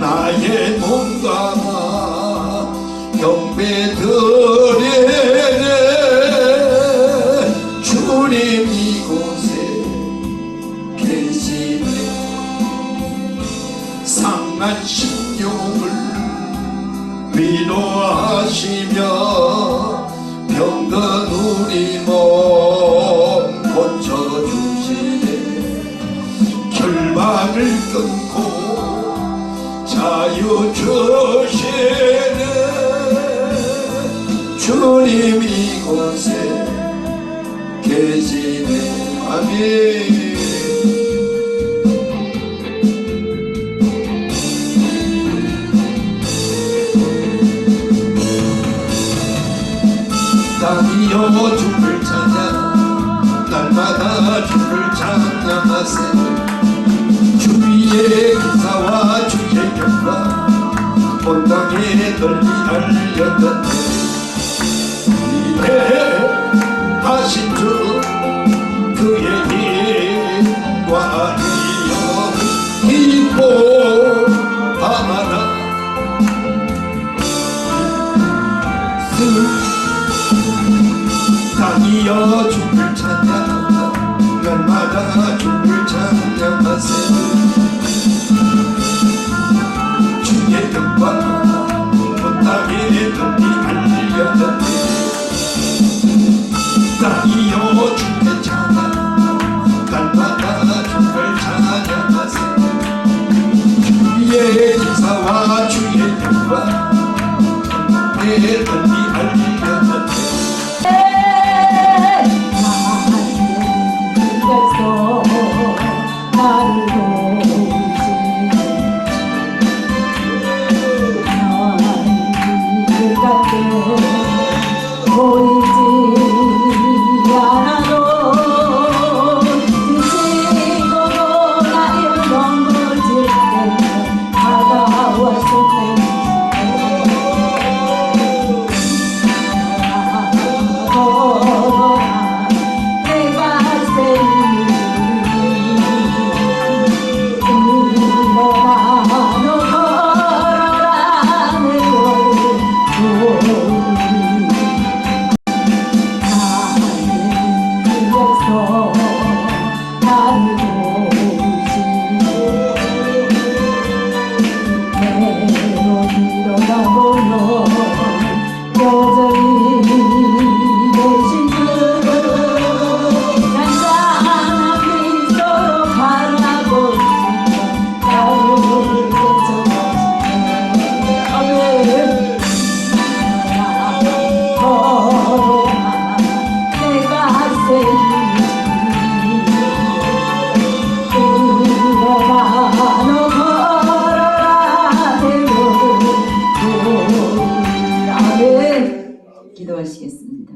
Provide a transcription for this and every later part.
나의 몸과 경배 드리네. 주님 이곳에 계시네. 상한 심령을 위로하시며 병든 우리 몸 고쳐주시네. 결박을 끊고 자유 주시네. 주님 이곳에 계시네. 아멘. 땅이여 주를 찾아 날마다 주를 찬양하세. 주의 기사와 주의 영광 온 땅에 널리 알렸는데 위대하신 주 그의 힘과 이여 기뻐하라. 땅이여 주를 찬양하라. 날마다 주를 찬양하세. 주의 영광 온 땅에 널리 알렸는데 땅이여 주의 찬양 날마다 주를 찬양하세. 주의 기사와 주의 영광 내 널리 알렸는데 기도하시겠습니다.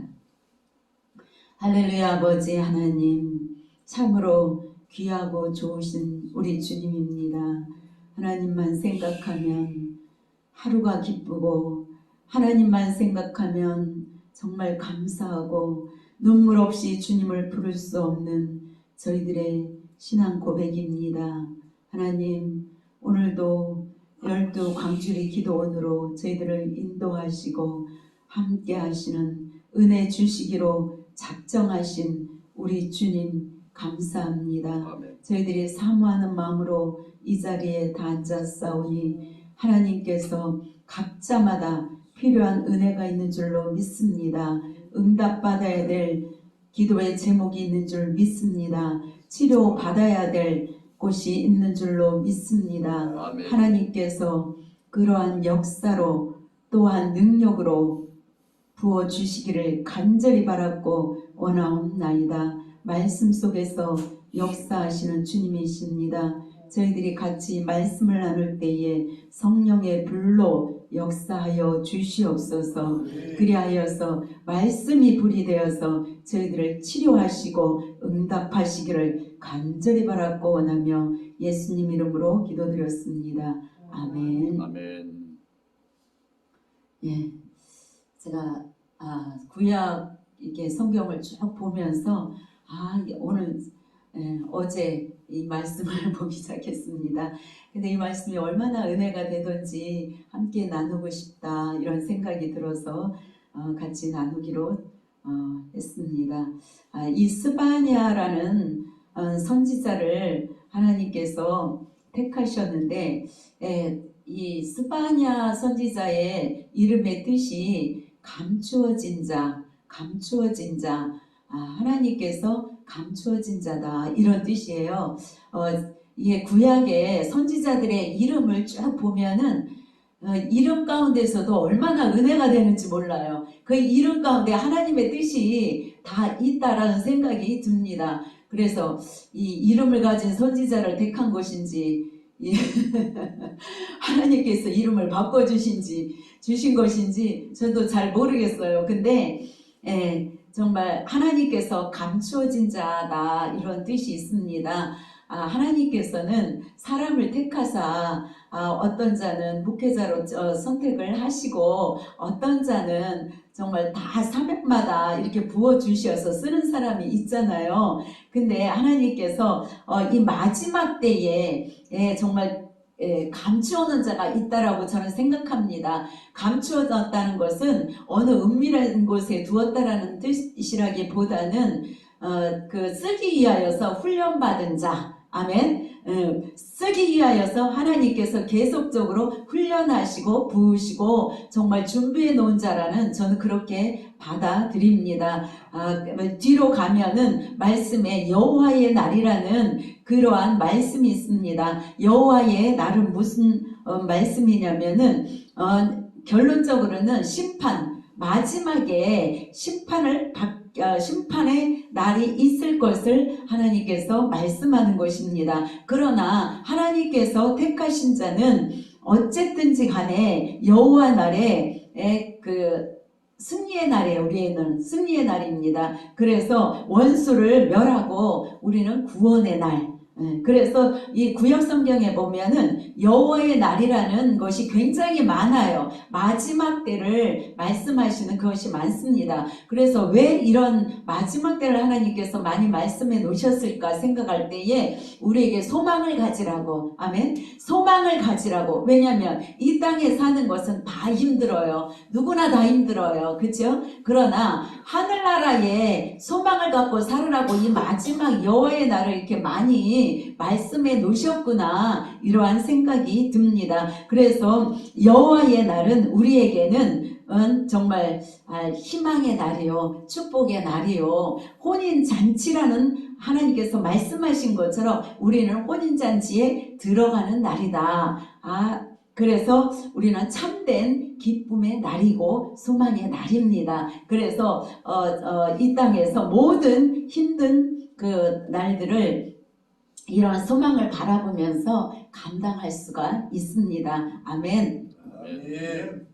할렐루야. 아버지 하나님, 참으로 귀하고 좋으신 우리 주님입니다. 하나님만 생각하면 하루가 기쁘고 하나님만 생각하면 정말 감사하고 눈물 없이 주님을 부를 수 없는 저희들의 신앙 고백입니다. 하나님, 오늘도 12 광주리 기도원으로 저희들을 인도하시고 함께 하시는 은혜 주시기로 작정하신 우리 주님 감사합니다. 아멘. 저희들이 사모하는 마음으로 이 자리에 다 앉았사오니 하나님께서 각자마다 필요한 은혜가 있는 줄로 믿습니다. 응답받아야 될 기도의 제목이 있는 줄 믿습니다. 치료받아야 될 곳이 있는 줄로 믿습니다. 아멘. 하나님께서 그러한 역사로 또한 능력으로 부어주시기를 간절히 바랐고 원하옵나이다. 말씀 속에서 역사하시는 주님이십니다. 저희들이 같이 말씀을 나눌 때에 성령의 불로 역사하여 주시옵소서. 그리하여서 말씀이 불이 되어서 저희들을 치료하시고 응답하시기를 간절히 바랐고 원하며 예수님 이름으로 기도드렸습니다. 아멘. 아멘. 예, 제가 구약 이렇게 성경을 쭉 보면서 오늘 어제 이 말씀을 보기 시작했습니다. 근데 이 말씀이 얼마나 은혜가 되던지 함께 나누고 싶다 이런 생각이 들어서 같이 나누기로 했습니다. 이 스바냐라는 선지자를 하나님께서 택하셨는데 이 스바냐 선지자의 이름의 뜻이 감추어진 자, 하나님께서 감추어진 자다 이런 뜻이에요. 이게 구약의 선지자들의 이름을 쭉 보면은 이름 가운데서도 얼마나 은혜가 되는지 몰라요. 그 이름 가운데 하나님의 뜻이 다 있다라는 생각이 듭니다. 그래서 이 이름을 가진 선지자를 택한 것인지 하나님께서 이름을 주신 것인지 저도 잘 모르겠어요. 근데 정말 하나님께서 감추어진 자다 이런 뜻이 있습니다. 하나님께서는 사람을 택하사 어떤 자는 목회자로 선택을 하시고 어떤 자는 정말 다 사명마다 이렇게 부어주셔서 쓰는 사람이 있잖아요. 근데 하나님께서 이 마지막 때에 정말 감추어놓은 자가 있다라고 저는 생각합니다. 감추어졌다는 것은 어느 은밀한 곳에 두었다라는 뜻이라기보다는 쓰기 위하여서 훈련받은 자, 아멘. 쓰기 위하여서 하나님께서 계속적으로 훈련하시고 부으시고 정말 준비해 놓은 자라는 저는 그렇게 받아들입니다. 뒤로 가면은 말씀에 여호와의 날이라는 그러한 말씀이 있습니다. 여호와의 날은 무슨 말씀이냐면은 결론적으로는 마지막에 심판의 날이 있을 것을 하나님께서 말씀하는 것입니다. 그러나 하나님께서 택하신 자는 어쨌든지 간에 여호와 날에 승리의 날이에요. 우리는 승리의 날입니다. 그래서 원수를 멸하고 우리는 구원의 날. 그래서 이 구약 성경에 보면은 여호와의 날이라는 것이 굉장히 많아요. 마지막 때를 말씀하시는 것이 많습니다. 그래서 왜 이런 마지막 때를 하나님께서 많이 말씀해 놓으셨을까 생각할 때에 우리에게 소망을 가지라고, 아멘. 소망을 가지라고. 왜냐하면 이 땅에 사는 것은 다 힘들어요. 누구나 다 힘들어요. 그렇죠? 그러나 하늘나라에 소망을 갖고 살으라고 이 마지막 여호와의 날을 이렇게 많이 말씀해 놓으셨구나 이러한 생각이 듭니다. 그래서 여호와의 날은 우리에게는 정말 희망의 날이요, 축복의 날이요, 혼인잔치라는 하나님께서 말씀하신 것처럼 우리는 혼인잔치에 들어가는 날이다. 그래서 우리는 참된 기쁨의 날이고 소망의 날입니다. 그래서 이 땅에서 모든 힘든 그 날들을 이러한 소망을 바라보면서 감당할 수가 있습니다. 아멘. 아멘.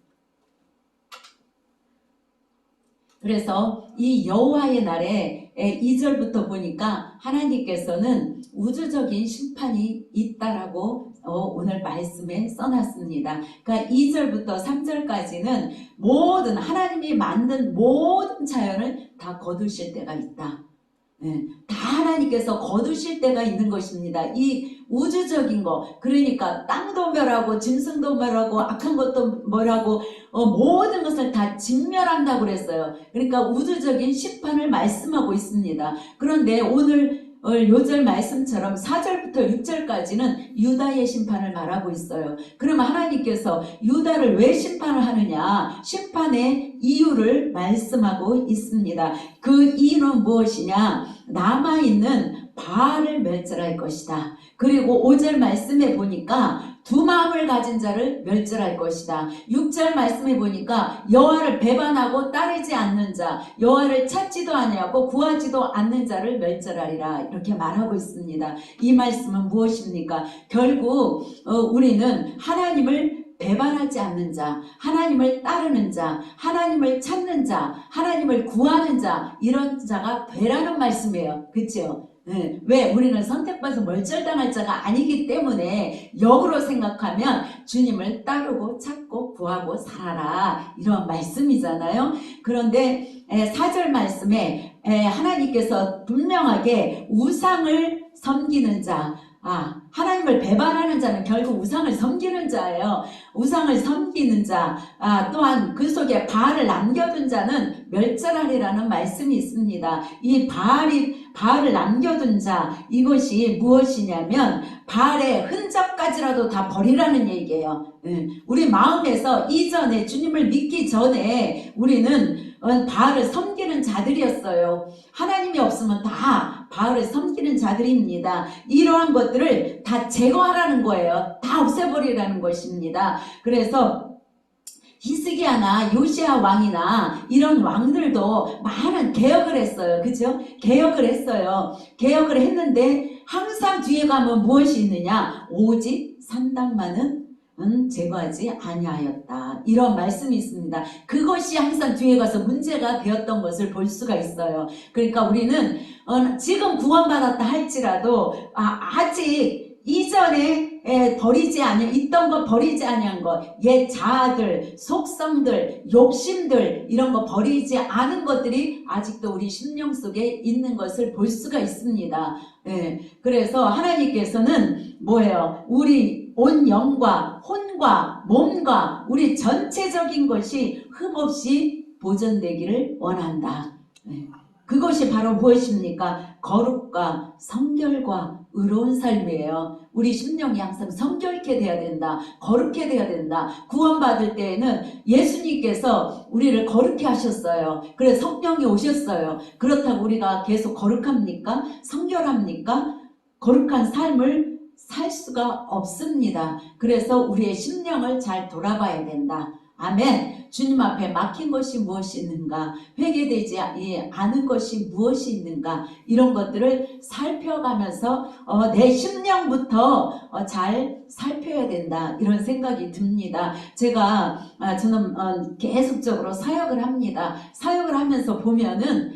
그래서 이 여호와의 날에 2절부터 보니까 하나님께서는 우주적인 심판이 있다라고 오늘 말씀에 써놨습니다. 그러니까 2절부터 3절까지는 모든 하나님이 만든 모든 자연을 다 거두실 때가 있다. 다 하나님께서 거두실 때가 있는 것입니다. 이 우주적인 거, 그러니까 땅도 멸하고 짐승도 멸하고 악한 것도 멸하고 모든 것을 다 진멸한다고 그랬어요. 그러니까 우주적인 심판을 말씀하고 있습니다. 그런데 오늘 요절 말씀처럼 4절부터 6절까지는 유다의 심판을 말하고 있어요. 그러면 하나님께서 유다를 왜 심판을 하느냐? 심판의 이유를 말씀하고 있습니다. 그 이유는 무엇이냐? 남아있는 바알을 멸절할 것이다. 그리고 5절 말씀에 보니까 두 마음을 가진 자를 멸절할 것이다. 6절 말씀에 보니까 여호와를 배반하고 따르지 않는 자, 여호와를 찾지도 아니하고 구하지도 않는 자를 멸절하리라 이렇게 말하고 있습니다. 이 말씀은 무엇입니까? 결국 우리는 하나님을 배반하지 않는 자, 하나님을 따르는 자, 하나님을 찾는 자, 하나님을 구하는 자, 이런 자가 되라는 말씀이에요. 그렇죠? 왜? 우리는 선택받아서 멸절당할 자가 아니기 때문에 역으로 생각하면 주님을 따르고 찾고 구하고 살아라 이런 말씀이잖아요. 그런데 4절 말씀에 하나님께서 분명하게 우상을 섬기는 자. 하나님을 배반하는 자는 결국 우상을 섬기는 자예요. 우상을 섬기는 자. 또한 그 속에 바알을 남겨둔 자는 멸절하리라는 말씀이 있습니다. 이 바알을 남겨둔 자, 이것이 무엇이냐면 바알의 흔적까지라도 다 버리라는 얘기예요. 우리 마음에서 이전에 주님을 믿기 전에 우리는 바알을 섬기는 자들이었어요. 하나님이 없으면 다 바알을 섬기는 자들입니다. 이러한 것들을 다 제거하라는 거예요. 다 없애버리라는 것입니다. 그래서 히스기야나 요시야 왕이나 이런 왕들도 많은 개혁을 했어요. 그죠? 개혁을 했어요. 개혁을 했는데 항상 뒤에 가면 무엇이 있느냐? 오직 산당만은 제거하지 아니하였다. 이런 말씀이 있습니다. 그것이 항상 뒤에 가서 문제가 되었던 것을 볼 수가 있어요. 그러니까 우리는 지금 구원받았다 할지라도 아직 이전에 있던 거 버리지 아니한 것, 옛 자아들, 속성들, 욕심들 이런 거 버리지 않은 것들이 아직도 우리 심령 속에 있는 것을 볼 수가 있습니다. 그래서 하나님께서는 뭐예요? 우리 온 영과 혼과 몸과 우리 전체적인 것이 흠없이 보존되기를 원한다. 그것이 바로 무엇입니까? 거룩과 성결과 의로운 삶이에요. 우리 심령이 항상 성결케 돼야 된다. 거룩해 돼야 된다. 구원받을 때에는 예수님께서 우리를 거룩해 하셨어요. 그래서 성령이 오셨어요. 그렇다고 우리가 계속 거룩합니까? 성결합니까? 거룩한 삶을 살 수가 없습니다. 그래서 우리의 심령을 잘 돌아봐야 된다. 아멘. 주님 앞에 막힌 것이 무엇이 있는가, 회개되지 않은 것이 무엇이 있는가, 이런 것들을 살펴가면서 내 심령부터 잘 살펴야 된다, 이런 생각이 듭니다. 저는 계속적으로 사역을 합니다. 사역을 하면서 보면은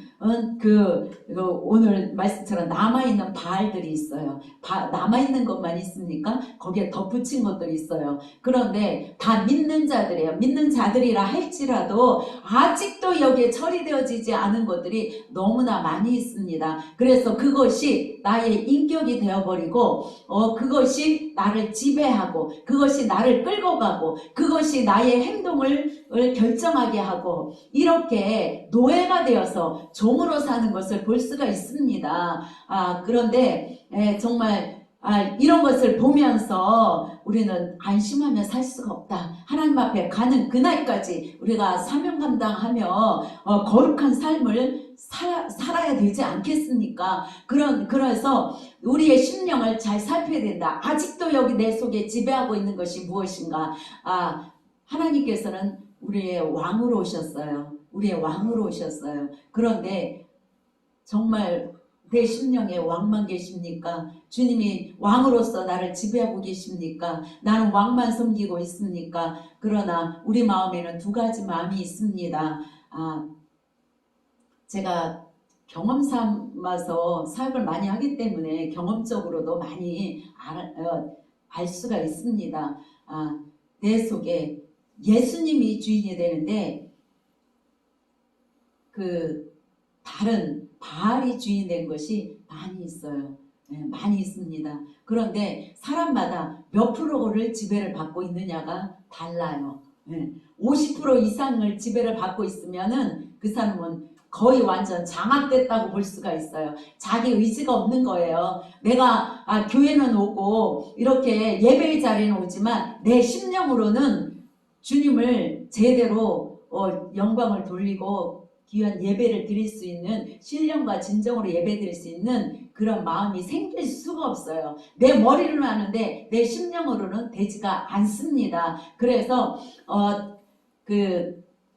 오늘 말씀처럼 남아있는 바알들이 있어요. 남아있는 것만 있습니까? 거기에 덧붙인 것들이 있어요. 그런데 다 믿는 자들이에요. 믿는 자들이라 할지라도 아직도 여기에 처리되어지지 않은 것들이 너무나 많이 있습니다. 그래서 그것이 나의 인격이 되어버리고 그것이 나를 지배하고 그것이 나를 끌고 가고 그것이 나의 행동을 결정하게 하고 이렇게 노예가 되어서 종으로 사는 것을 볼 수가 있습니다. 그런데 정말 이런 것을 보면서 우리는 안심하며 살 수가 없다. 하나님 앞에 가는 그날까지 우리가 사명 감당하며 거룩한 삶을 살아야 되지 않겠습니까? 그래서 우리의 심령을 잘 살펴야 된다. 아직도 여기 내 속에 지배하고 있는 것이 무엇인가? 하나님께서는 우리의 왕으로 오셨어요. 우리의 왕으로 오셨어요. 그런데 정말 내 심령에 왕만 계십니까? 주님이 왕으로서 나를 지배하고 계십니까? 나는 왕만 섬기고 있습니까? 그러나 우리 마음에는 두 가지 마음이 있습니다. 제가 경험 삼아서 사역을 많이 하기 때문에 경험적으로도 많이 알 수가 있습니다. 내 속에 예수님이 주인이 되는데 다른 바알이 주인 된 것이 많이 있어요. 많이 있습니다. 그런데 사람마다 몇 프로를 지배를 받고 있느냐가 달라요. 50% 이상을 지배를 받고 있으면은 그 사람은 거의 완전 장악됐다고 볼 수가 있어요. 자기 의지가 없는 거예요. 내가 교회는 오고 이렇게 예배의 자리는 오지만 내 심령으로는 주님을 제대로 영광을 돌리고 귀한 예배를 드릴 수 있는 신령과 진정으로 예배 드릴 수 있는 그런 마음이 생길 수가 없어요. 내 머리로는 아는데 내 심령으로는 되지가 않습니다. 그래서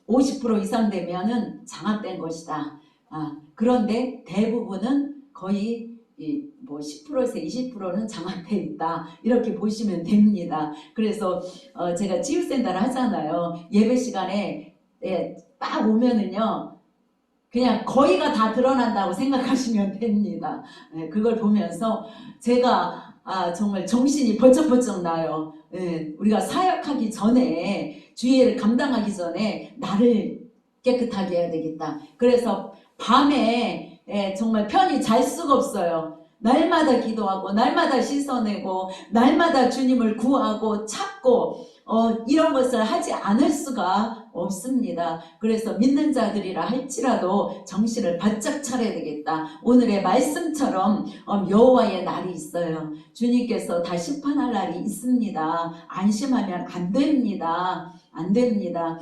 50% 이상 되면은 장악된 것이다. 그런데 대부분은 거의 10%에서 20%는 장악돼 있다. 이렇게 보시면 됩니다. 그래서 제가 치유센터를 하잖아요. 예배 시간에 딱 오면은요. 그냥 거의가 다 드러난다고 생각하시면 됩니다. 그걸 보면서 제가 정말 정신이 번쩍번쩍 나요. 우리가 사역하기 전에 주의를 감당하기 전에 나를 깨끗하게 해야 되겠다. 그래서 밤에 정말 편히 잘 수가 없어요. 날마다 기도하고 날마다 씻어내고 날마다 주님을 구하고 찾고 이런 것을 하지 않을 수가 없습니다. 그래서 믿는 자들이라 할지라도 정신을 바짝 차려야 되겠다. 오늘의 말씀처럼 여호와의 날이 있어요. 주님께서 다 심판할 날이 있습니다. 안심하면 안 됩니다. 안 됩니다.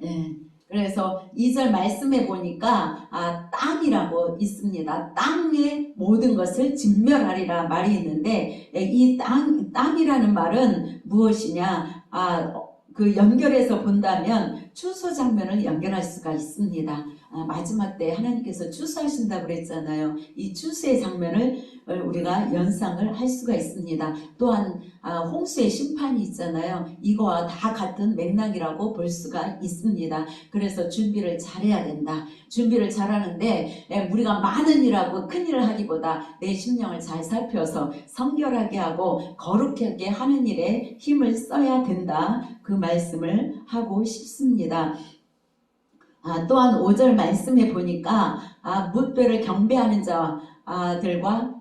예. 그래서 2절 말씀해 보니까 땅이라고 있습니다. 땅의 모든 것을 진멸하리라 말이 있는데 이 땅이라는 말은 무엇이냐? 그 연결해서 본다면 추수 장면을 연결할 수가 있습니다. 마지막 때 하나님께서 추수하신다고 그랬잖아요. 이 추수의 장면을 우리가 연상을 할 수가 있습니다. 또한 홍수의 심판이 있잖아요. 이거와 다 같은 맥락이라고 볼 수가 있습니다. 그래서 준비를 잘해야 된다. 준비를 잘하는데 우리가 많은 일하고 큰 일을 하기보다 내 심령을 잘 살펴서 성결하게 하고 거룩하게 하는 일에 힘을 써야 된다. 그 말씀을 하고 싶습니다. 또한 5절 말씀에 보니까 뭇배를 경배하는 자들과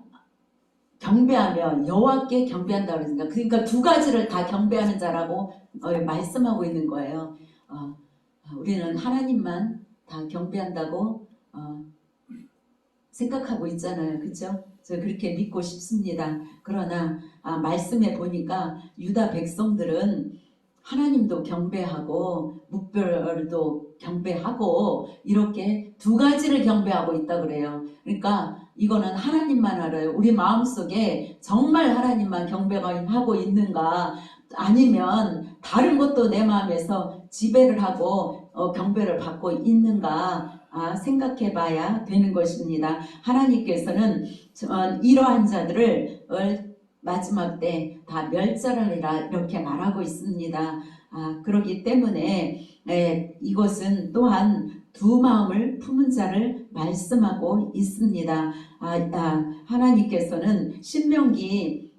경배하며 여호와께 경배한다고 그랬습니다. 그러니까 두 가지를 다 경배하는 자라고 말씀하고 있는 거예요. 우리는 하나님만 다 경배한다고 생각하고 있잖아요. 그렇죠? 저 그렇게 믿고 싶습니다. 그러나 말씀에 보니까 유다 백성들은 하나님도 경배하고 뭇별도 경배하고 이렇게 두 가지를 경배하고 있다 그래요. 그러니까 이거는 하나님만 알아요. 우리 마음속에 정말 하나님만 경배하고 있는가, 아니면 다른 것도 내 마음에서 지배를 하고 경배를 받고 있는가 생각해 봐야 되는 것입니다. 하나님께서는 이러한 자들을 마지막 때 다 멸절하리라 이렇게 말하고 있습니다. 그렇기 때문에 이것은 또한 두 마음을 품은 자를 말씀하고 있습니다. 하나님께서는 신명기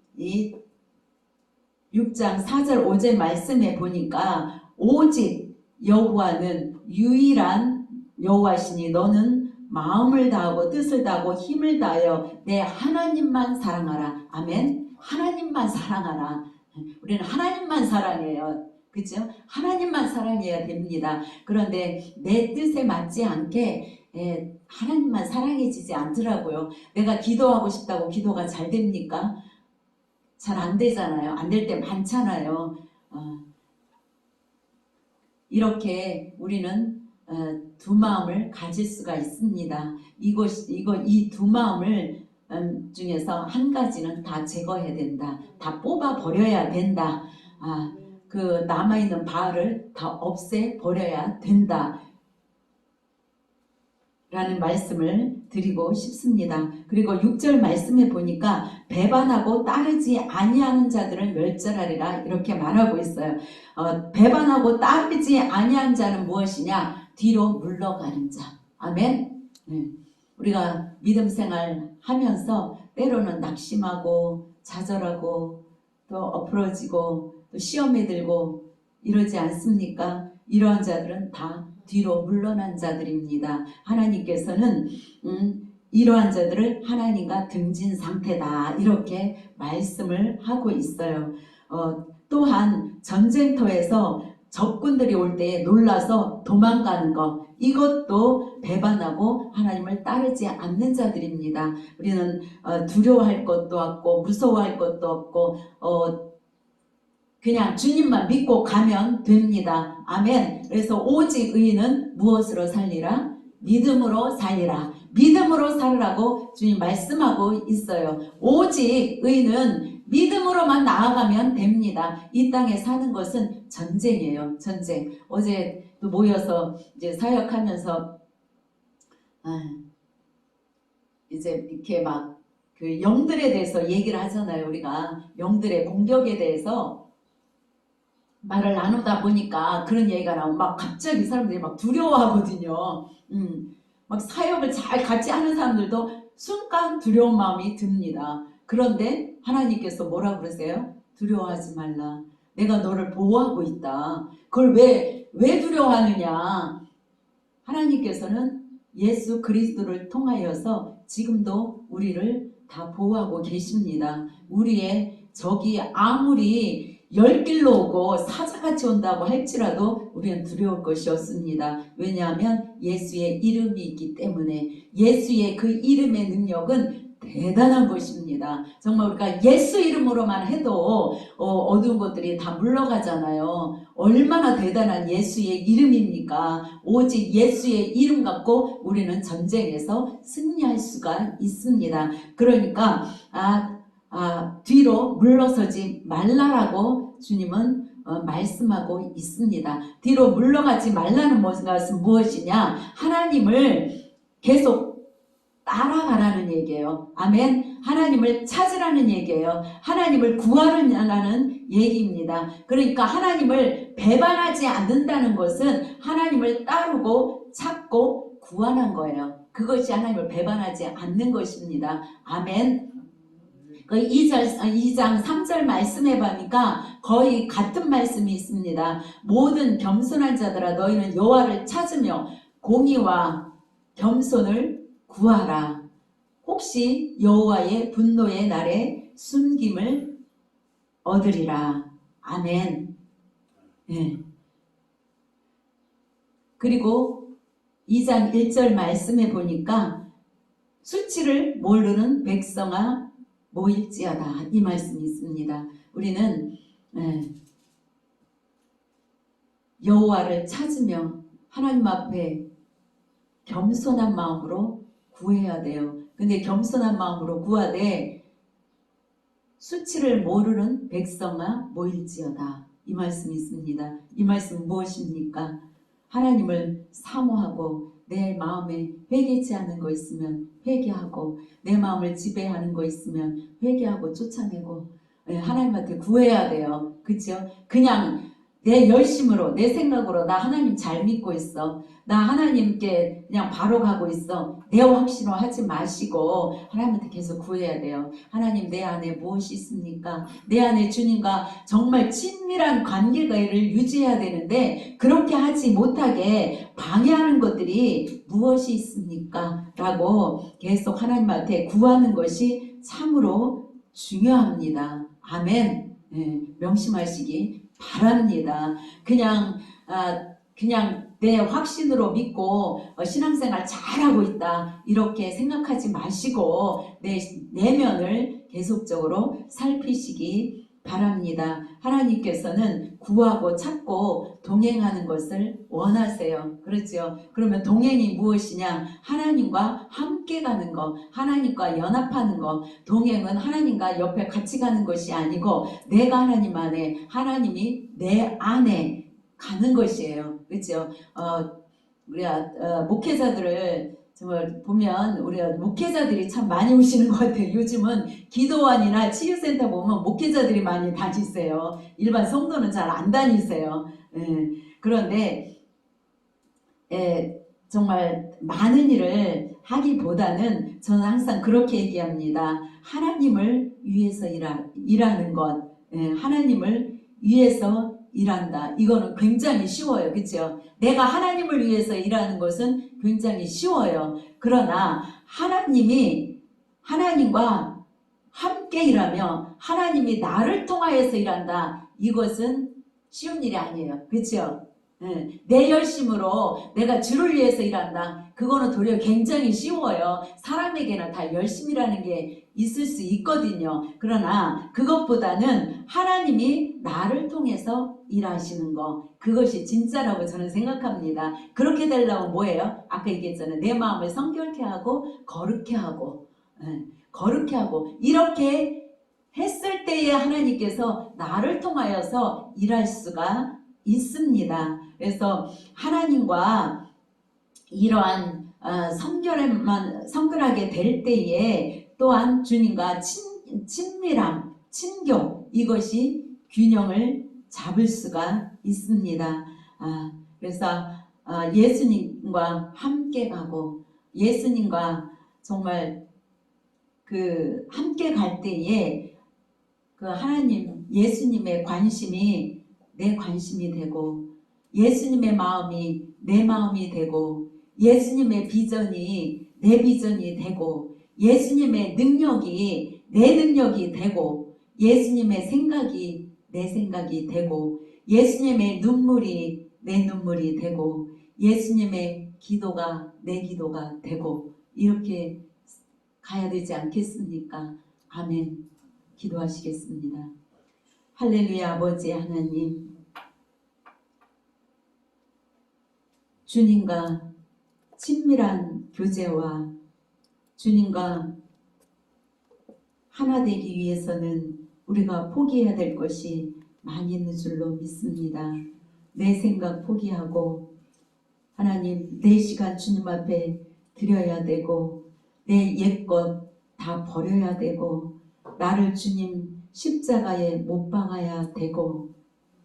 6장 4절 5절 말씀에 보니까 오직 여호와는 유일한 여호와시니 너는 마음을 다하고 뜻을 다하고 힘을 다하여 내 하나님만 사랑하라. 아멘. 하나님만 사랑하라. 우리는 하나님만 사랑해요. 그죠? 하나님만 사랑해야 됩니다. 그런데 내 뜻에 맞지 않게 하나님만 사랑해지지 않더라고요. 내가 기도하고 싶다고 기도가 잘 됩니까? 잘 안 되잖아요. 안 될 때 많잖아요. 이렇게 우리는 두 마음을 가질 수가 있습니다. 이 두 마음을 중에서 한 가지는 다 제거해야 된다. 다 뽑아 버려야 된다. 그 남아있는 바알을 다 없애 버려야 된다. 라는 말씀을 드리고 싶습니다. 그리고 6절 말씀에 보니까 배반하고 따르지 아니하는 자들을 멸절하리라 이렇게 말하고 있어요. 배반하고 따르지 아니한 자는 무엇이냐? 뒤로 물러가는 자. 아멘. 우리가 믿음 생활 하면서 때로는 낙심하고 좌절하고 또 엎어지고 또 시험에 들고 이러지 않습니까? 이러한 자들은 다 뒤로 물러난 자들입니다. 하나님께서는 이러한 자들을 하나님과 등진 상태다 이렇게 말씀을 하고 있어요. 또한 전쟁터에서 적군들이 올 때 놀라서 도망가는 것, 이것도 배반하고 하나님을 따르지 않는 자들입니다. 우리는 두려워할 것도 없고 무서워할 것도 없고 그냥 주님만 믿고 가면 됩니다. 아멘. 그래서 오직 의인은 무엇으로 살리라? 믿음으로 살리라. 믿음으로 살으라고 주님 말씀하고 있어요. 오직 의인은 믿음으로만 나아가면 됩니다. 이 땅에 사는 것은 전쟁이에요. 전쟁. 어제 또 모여서 이제 사역하면서 이제 이렇게 막 그 영들에 대해서 얘기를 하잖아요. 우리가 영들의 공격에 대해서 말을 나누다 보니까 그런 얘기가 나오면 막 갑자기 사람들이 막 두려워하거든요. 막 사역을 잘 같이 하는 사람들도 순간 두려운 마음이 듭니다. 그런데 하나님께서 뭐라고 그러세요? 두려워하지 말라. 내가 너를 보호하고 있다. 그걸 왜 두려워하느냐? 하나님께서는 예수 그리스도를 통하여서 지금도 우리를 다 보호하고 계십니다. 우리의 적이 아무리 열길로 오고 사자같이 온다고 할지라도 우리는 두려울 것이 없습니다. 왜냐하면 예수의 이름이 있기 때문에 예수의 그 이름의 능력은 대단한 것입니다. 정말 우리가 예수 이름으로만 해도 어두운 것들이 다 물러가잖아요. 얼마나 대단한 예수의 이름입니까? 오직 예수의 이름 갖고 우리는 전쟁에서 승리할 수가 있습니다. 그러니까 뒤로 물러서지 말라라고 주님은 말씀하고 있습니다. 뒤로 물러가지 말라는 것은 무엇이냐? 하나님을 계속 따라가라는 얘기예요. 아멘. 하나님을 찾으라는 얘기예요. 하나님을 구하라는 얘기입니다. 그러니까 하나님을 배반하지 않는다는 것은 하나님을 따르고 찾고 구하는 거예요. 그것이 하나님을 배반하지 않는 것입니다. 아멘. 그 2장 3절 말씀해 보니까 거의 같은 말씀이 있습니다. 모든 겸손한 자들아 너희는 여호와를 찾으며 공의와 겸손을 구하라. 혹시 여호와의 분노의 날에 숨김을 얻으리라. 아멘. 네. 그리고 2장 1절 말씀해 보니까 수치를 모르는 백성아 모일지어다. 이 말씀이 있습니다. 우리는 여호와를 찾으며 하나님 앞에 겸손한 마음으로 구해야 돼요. 근데 겸손한 마음으로 구하되 수치를 모르는 백성아 모일지어다. 이 말씀이 있습니다. 이 말씀은 무엇입니까? 하나님을 사모하고 내 마음에 회개치 않는 거 있으면 회개하고 내 마음을 지배하는 거 있으면 회개하고 쫓아내고 하나님한테 구해야 돼요. 그렇죠? 그냥 내 열심으로 내 생각으로 나 하나님 잘 믿고 있어. 나 하나님께 그냥 바로 가고 있어. 내 확신으로 하지 마시고 하나님한테 계속 구해야 돼요. 하나님 내 안에 무엇이 있습니까? 내 안에 주님과 정말 친밀한 관계를 유지해야 되는데 그렇게 하지 못하게 방해하는 것들이 무엇이 있습니까? 라고 계속 하나님한테 구하는 것이 참으로 중요합니다. 아멘. 명심하시기 바랍니다. 그냥 내 확신으로 믿고 신앙생활 잘하고 있다 이렇게 생각하지 마시고 내 내면을 계속적으로 살피시기 바랍니다. 하나님께서는 구하고 찾고 동행하는 것을 원하세요. 그렇죠? 그러면 동행이 무엇이냐? 하나님과 함께 가는 거, 하나님과 연합하는 거. 동행은 하나님과 옆에 같이 가는 것이 아니고 내가 하나님 안에, 하나님이 내 안에 가는 것이에요. 그렇죠? 우리가 목회자들을 정말 보면 우리가 목회자들이 참 많이 오시는 것 같아요. 요즘은 기도원이나 치유센터 보면 목회자들이 많이 다니세요. 일반 성도는 잘 안 다니세요. 그런데 정말 많은 일을 하기보다는 저는 항상 그렇게 얘기합니다. 하나님을 위해서 일하는 것, 하나님을 위해서 일한다. 이거는 굉장히 쉬워요. 그렇죠? 내가 하나님을 위해서 일하는 것은 굉장히 쉬워요. 그러나 하나님과 함께 일하며 하나님이 나를 통하여서 일한다. 이것은 쉬운 일이 아니에요. 그렇죠? 내 열심으로 내가 주를 위해서 일한다. 그거는 도리어 굉장히 쉬워요. 사람에게는 다 열심이라는 게 있을 수 있거든요. 그러나 그것보다는 하나님이 나를 통해서 일하시는 거, 그것이 진짜라고 저는 생각합니다. 그렇게 되려면 뭐예요? 아까 얘기했잖아요. 내 마음을 성결케 하고 거룩케 하고 이렇게 했을 때에 하나님께서 나를 통하여서 일할 수가 있습니다. 그래서 하나님과 이러한 성결하게 될 때에 또한 주님과 친밀함, 친교, 이것이 균형을 잡을 수가 있습니다. 그래서 예수님과 함께 가고 예수님과 정말 함께 갈 때에 예수님의 관심이 내 관심이 되고 예수님의 마음이 내 마음이 되고 예수님의 비전이 내 비전이 되고 예수님의 능력이 내 능력이 되고 예수님의 생각이 내 생각이 되고 예수님의 눈물이 내 눈물이 되고 예수님의 기도가 내 기도가 되고 이렇게 가야 되지 않겠습니까? 아멘. 기도하시겠습니다. 할렐루야. 아버지 하나님, 주님과 친밀한 교제와 주님과 하나 되기 위해서는 우리가 포기해야 될 것이 많이 있는 줄로 믿습니다. 내 생각 포기하고 하나님 내 시간 주님 앞에 드려야 되고 내 옛것 다 버려야 되고 나를 주님 십자가에 못 박아야 되고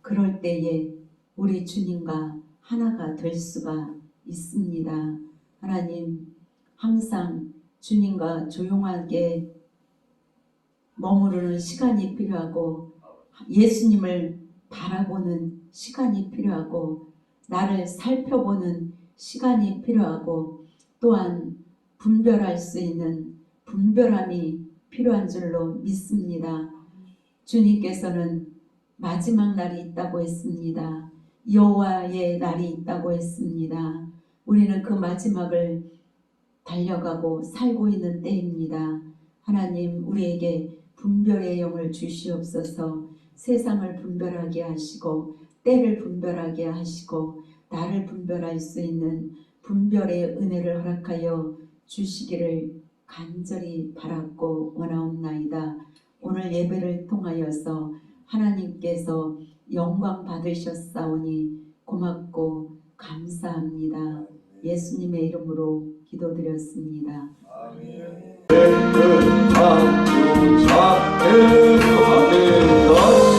그럴 때에 우리 주님과 하나가 될 수가 있습니다. 하나님 항상 주님과 조용하게 머무르는 시간이 필요하고 예수님을 바라보는 시간이 필요하고 나를 살펴보는 시간이 필요하고 또한 분별할 수 있는 분별함이 필요한 줄로 믿습니다. 주님께서는 마지막 날이 있다고 했습니다. 여호와의 날이 있다고 했습니다. 우리는 그 마지막을 달려가고 살고 있는 때입니다. 하나님 우리에게 분별의 영을 주시옵소서. 세상을 분별하게 하시고 때를 분별하게 하시고 나를 분별할 수 있는 분별의 은혜를 허락하여 주시기를 간절히 바랐고 원하옵나이다. 오늘 예배를 통하여서 하나님께서 영광 받으셨사오니 고맙고 감사합니다. 예수님의 이름으로 기도드렸습니다. 깨끗한 주 자애를 하겠다.